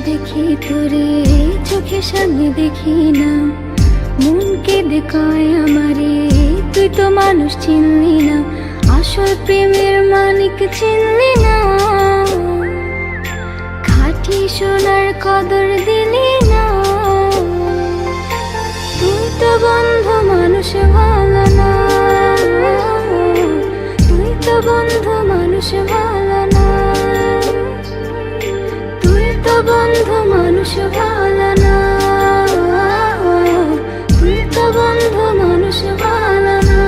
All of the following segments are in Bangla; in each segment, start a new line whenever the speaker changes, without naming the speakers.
দেখি তোরে চোখের সামনে দেখি না, মন কেঁদে কয় আমারে তুই তো মানুষ চিনলি না, আসল প্রেমের মানিক চিনলি না, খাঁটি সোনার কদর দিলি না। তুই তো বন্ধু মানুষ ভালো না, তুই তো বন্ধু মানুষ ভালো না, তুই তো বন্ধু মানুষ ভালো না, তুই তো বন্ধু মানুষ ভালো না।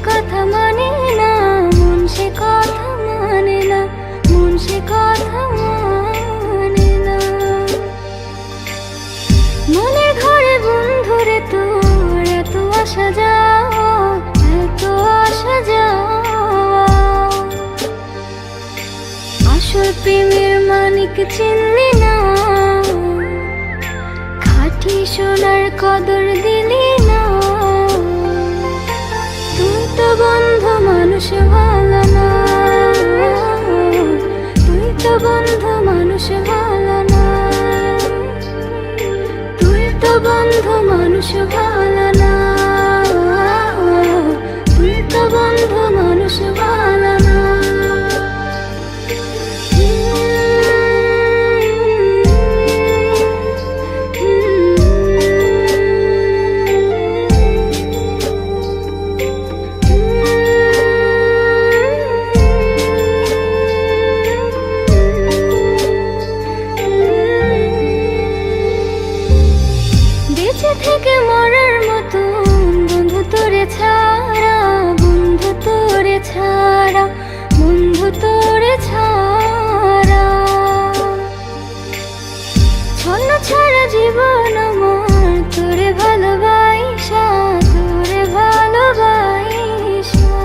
কথা মানে না, মন সে কথা মানে না, মন সে কথা মানে না। মনের ঘরে বন্ধুরে তোর এত আসা যাওয়া, এত আসা যাওয়া, আসল প্রেমের মানিক চিনলি না, খাঁটি সোনার কদর দিলি না। তুই তো বন্ধু মানুষ ভালো না, তুই তো বন্ধু মানুষ ভালো না, তুই তো বন্ধু মানুষ ভালো না, তুই তো বন্ধু মানুষ ভালো না। বেঁচে থেকে মরার মতন বন্ধু তোরে ছাড়া, বন্ধু তোরে ছাড়া, বন্ধু তোরে ছাড়া, ছন্ন ছাড়া জীবন আমার তোরে ভালোবাসা, তোরে ভালোবাসা,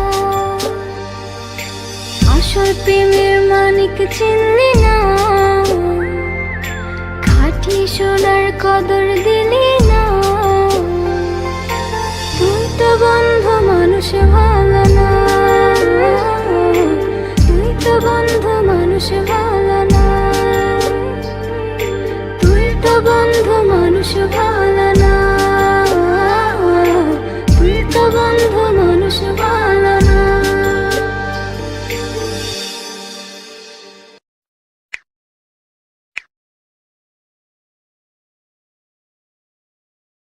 আসল প্রেমের মানিক চিনলি না, খাঁটি সোনার কদর দিলি না। তুই তো বন্ধু মানুষ